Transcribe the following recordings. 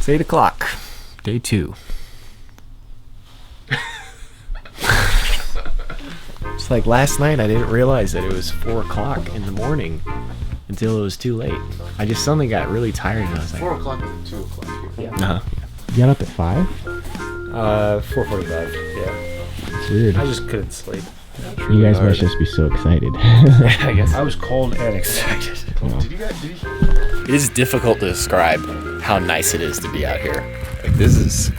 It's 8 o'clock, day 2. It's like last night I didn't realize that it was 4 o'clock in the morning until it was too late. I just suddenly got really tired and I was like... 4 o'clock and 2 o'clock here. Yeah. You got up at 5? 4:45, yeah. It's weird. I just couldn't sleep. You guys must just be so excited. I guess. I was cold and excited. Did you guys? It is difficult to describe how nice it is to be out here. Like, this is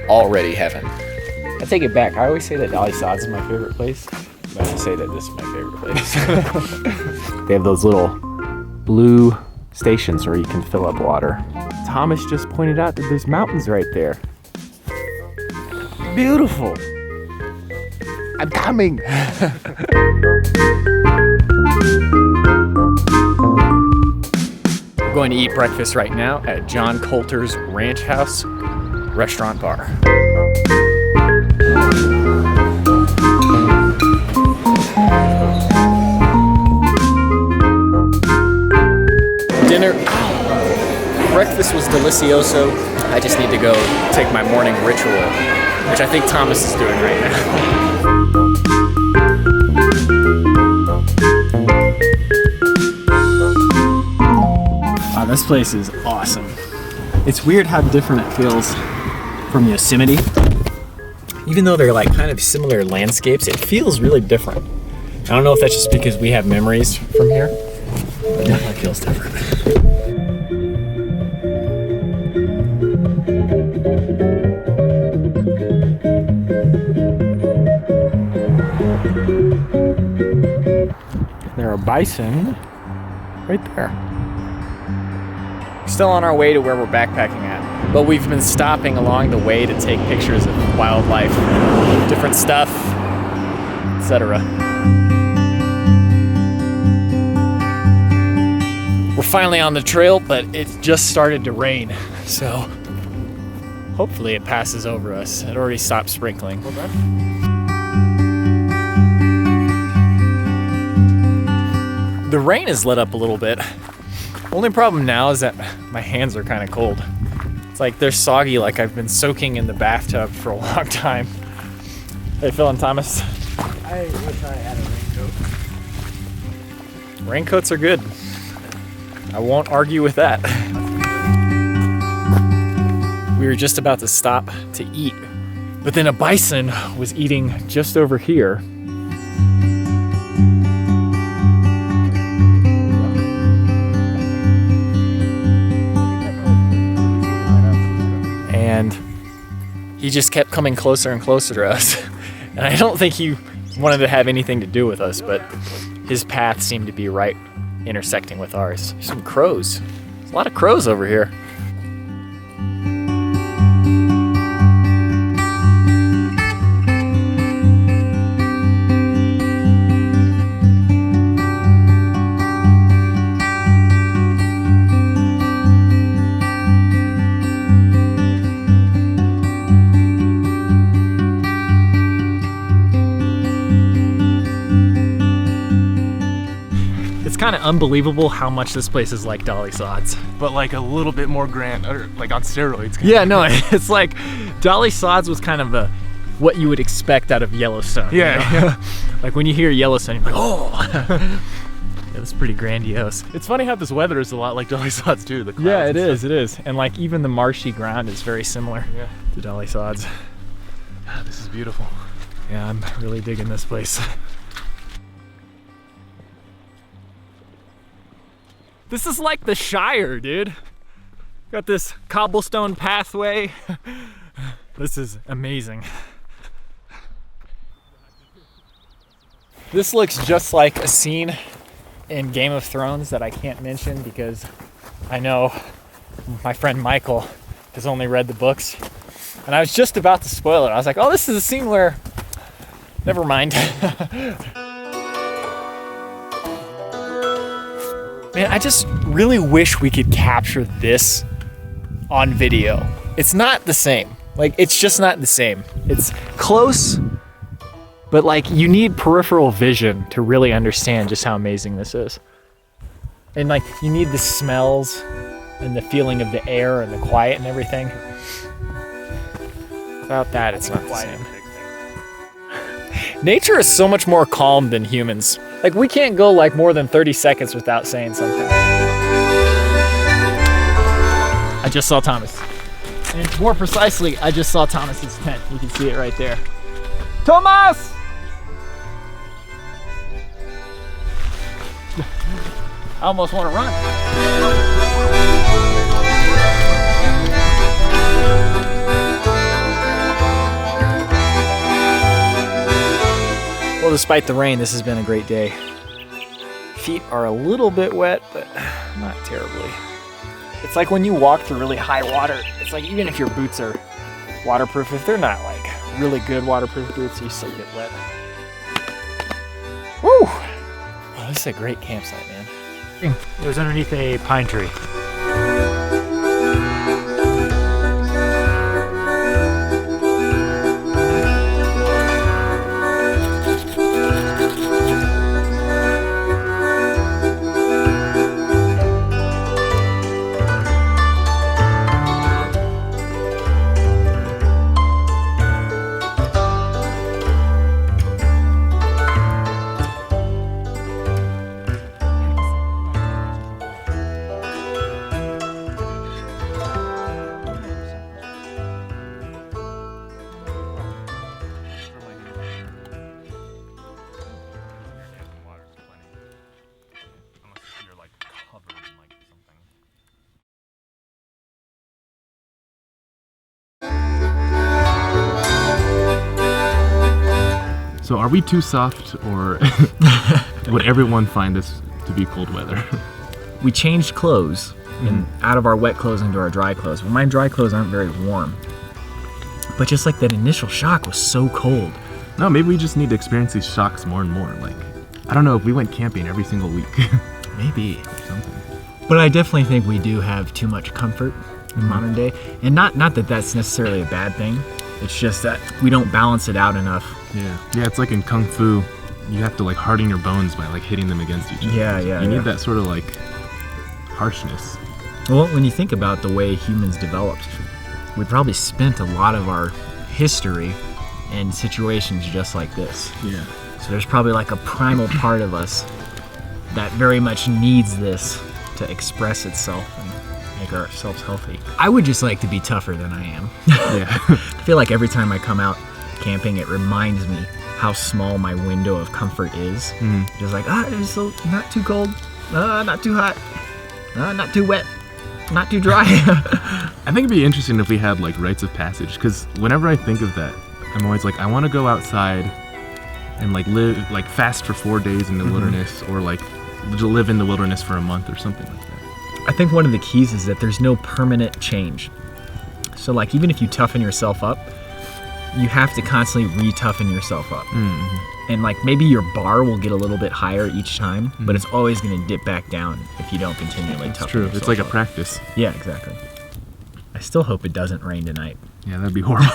already heaven. I take it back. I always say that Dolly Sods is my favorite place. But I have to say that this is my favorite place. They have those little blue stations where you can fill up water. Thomas just pointed out that there's mountains right there. Beautiful. I'm coming. We're going to eat breakfast right now at John Coulter's Ranch House Restaurant Bar. Dinner. Breakfast was delicioso. I just need to go take my morning ritual, which I think Thomas is doing right now. Wow, this place is awesome. It's weird how different it feels from Yosemite. Even though they're like kind of similar landscapes, it feels really different. I don't know if that's just because we have memories from here, but it definitely feels different. There are bison right there. Still on our way to where we're backpacking at, but we've been stopping along the way to take pictures of wildlife, different stuff, etc. We're finally on the trail, but it just started to rain, so hopefully it passes over us. It already stopped sprinkling. The rain has let up a little bit. Only problem now is that my hands are kind of cold. It's like they're soggy, like I've been soaking in the bathtub for a long time. How you feeling, Thomas? I wish I had a raincoat. Raincoats are good. I won't argue with that. We were just about to stop to eat, but then a bison was eating just over here. And he just kept coming closer and closer to us. And I don't think he wanted to have anything to do with us, but his path seemed to be right intersecting with ours. There's some crows. There's a lot of crows over here. It's kind of unbelievable how much this place is like Dolly Sods. But like a little bit more grand, or like on steroids. Yeah, no, it's like Dolly Sods was kind of what you would expect out of Yellowstone. Yeah, you know? yeah. Like when you hear Yellowstone, you're like, oh, yeah, that's pretty grandiose. It's funny how this weather is a lot like Dolly Sods too. The clouds Yeah, it and is, it is. And like even the marshy ground is very similar to Dolly Sods. Ah, this is beautiful. Yeah, I'm really digging this place. This is like the Shire, dude. Got this cobblestone pathway. This is amazing. This looks just like a scene in Game of Thrones that I can't mention because I know my friend Michael has only read the books. And I was just about to spoil it. I was like, oh, this is a scene where... Never mind. Man, I just really wish we could capture this on video. It's not the same. Like, it's just not the same. It's close, but like you need peripheral vision to really understand just how amazing this is. And like you need the smells and the feeling of the air and the quiet and everything. Without that, it's not the same. Nature is so much more calm than humans. Like, we can't go like more than 30 seconds without saying something. I just saw Thomas. And more precisely, I just saw Thomas's tent. You can see it right there. Thomas! I almost want to run. Well, despite the rain, this has been a great day. Feet are a little bit wet, but not terribly. It's like when you walk through really high water, it's like even if your boots are waterproof, if they're not like really good waterproof boots, you still get wet. Woo! Oh, this is a great campsite, man. It was underneath a pine tree. So are we too soft, or would everyone find this to be cold weather? We changed clothes and out of our wet clothes into our dry clothes. Well, my dry clothes aren't very warm. But just like that initial shock was so cold. No, maybe we just need to experience these shocks more and more. Like, I don't know, if we went camping every single week. Maybe. Something. But I definitely think we do have too much comfort in modern day. And not that that's necessarily a bad thing. It's just that we don't balance it out enough. Yeah, it's like in Kung Fu, you have to like harden your bones by like hitting them against each other. Yeah. You need that sort of like harshness. Well, when you think about the way humans developed, we probably spent a lot of our history in situations just like this. Yeah. So there's probably like a primal part of us that very much needs this to express itself and make ourselves healthy. I would just like to be tougher than I am. Yeah. I feel like every time I come out camping, it reminds me how small my window of comfort is. Just like, it's so not too cold, not too hot, not too wet, not too dry. I think it'd be interesting if we had like rites of passage, because whenever I think of that, I'm always like, I want to go outside and like live, like fast for 4 days in the wilderness, or like live in the wilderness for a month or something like that. I think one of the keys is that there's no permanent change. So like, even if you toughen yourself up, you have to constantly re-toughen yourself up. And like, maybe your bar will get a little bit higher each time, but it's always going to dip back down if you don't continually toughen True. yourself It's like up. a practice. Yeah, exactly. I still hope it doesn't rain tonight. Yeah, that'd be horrible.